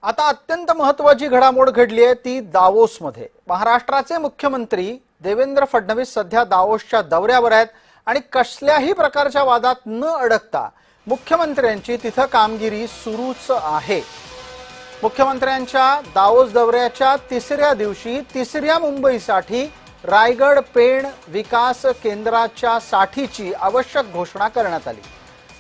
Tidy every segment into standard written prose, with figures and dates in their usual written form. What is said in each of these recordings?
आता अत्यंत महत्त्वाची घडामोड घडली आहे ती दावोसमध्ये। महाराष्ट्राचे मुख्यमंत्री देवेंद्र फडणवीस सध्या दावोसच्या दौऱ्यावर आहेत आणि कसल्याही प्रकारच्या वादात न अडकता मुख्यमंत्र्यांची तिथे कामगिरी सुरूच आहे। मुख्यमंत्र्यांच्या दावोस दौऱ्याच्या तिसऱ्या दिवशी तिसऱ्या मुंबईसाठी रायगड पेण विकास केंद्राच्या साठीची आवश्यक घोषणा करण्यात आली।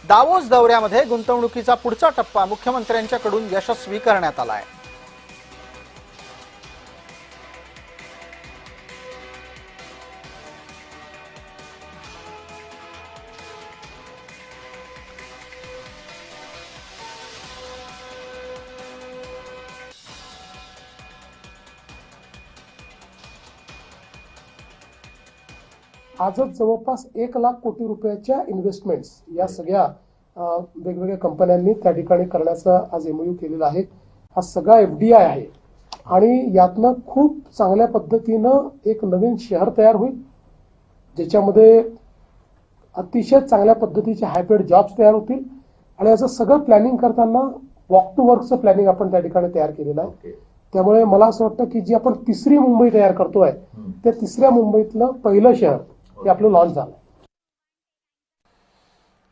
दावोस दौऱ्यामध्ये गुंतवणुकीचा पुढचा टप्पा मुख्यमंत्र्यांच्याकडून यशस्वी करण्यात आला आहे। आजच जवळपास 1 लाख कोटी रुपयाच्या इन्व्हेस्टमेंट्स या सगळ्या वेगवेगळ्या कंपन्यांनी त्या ठिकाणी करण्याचा आज एमओयू केलेला आहे। हा सगळा एफडीआय आहे आणि यातनं खूप चांगल्या पद्धतीनं एक नवीन शहर तयार होईल, ज्याच्यामध्ये अतिशय चांगल्या पद्धतीचे हायब्रिड जॉब्स तयार होतील आणि याचं सगळं प्लॅनिंग करताना वॉक टू वर्कचं प्लॅनिंग आपण त्या ठिकाणी तयार केलेलं आहे। त्यामुळे मला असं वाटतं की जी आपण तिसरी मुंबई तयार करतोय त्या तिसऱ्या मुंबईतलं पहिलं शहर हे आपलं लॉन्च झालं।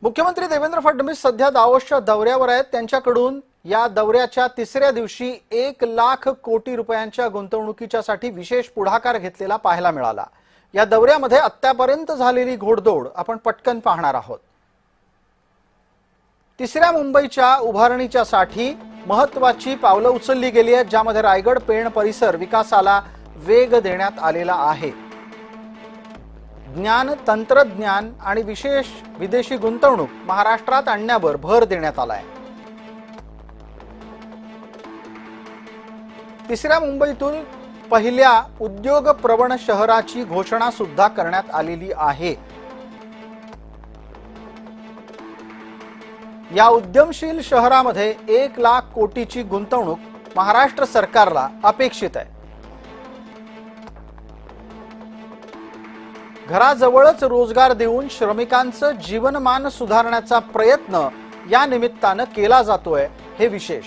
मुख्यमंत्री देवेंद्र फडणवीस सध्या दावोसच्या दौऱ्यावर आहेत। त्यांच्याकडून या दौऱ्याच्या तिसऱ्या दिवशी 1 लाख कोटी रुपयांच्या गुंतवणुकीच्यासाठी विशेष पुढाकार घेतलेला पाहायला मिळाला। या दौऱ्यामध्ये आत्तापर्यंत झालेली घोडदौड आपण पटकन पाहणार आहोत। तिसऱ्या मुंबईच्या उभारणीच्यासाठी महत्त्वाची पावलं उचलली गेली आहेत, ज्यामध्ये रायगड पेण परिसर विकासाला वेग देण्यात आलेला आहे। ज्ञान तंत्रज्ञान आणि विशेष विदेशी गुंतवणूक महाराष्ट्रात आणण्यावर भर देण्यात आलाय। तिसऱ्या मुंबईतून पहिल्या उद्योग प्रवण शहराची घोषणा सुद्धा करण्यात आलेली आहे। या उद्यमशील शहरामध्ये 1 लाख कोटीची गुंतवणूक महाराष्ट्र सरकारला अपेक्षित आहे। घराजवळच रोजगार देऊन श्रमिकांचं जीवनमान सुधारण्याचा प्रयत्न या निमित्तानं केला जातोय, हे विशेष।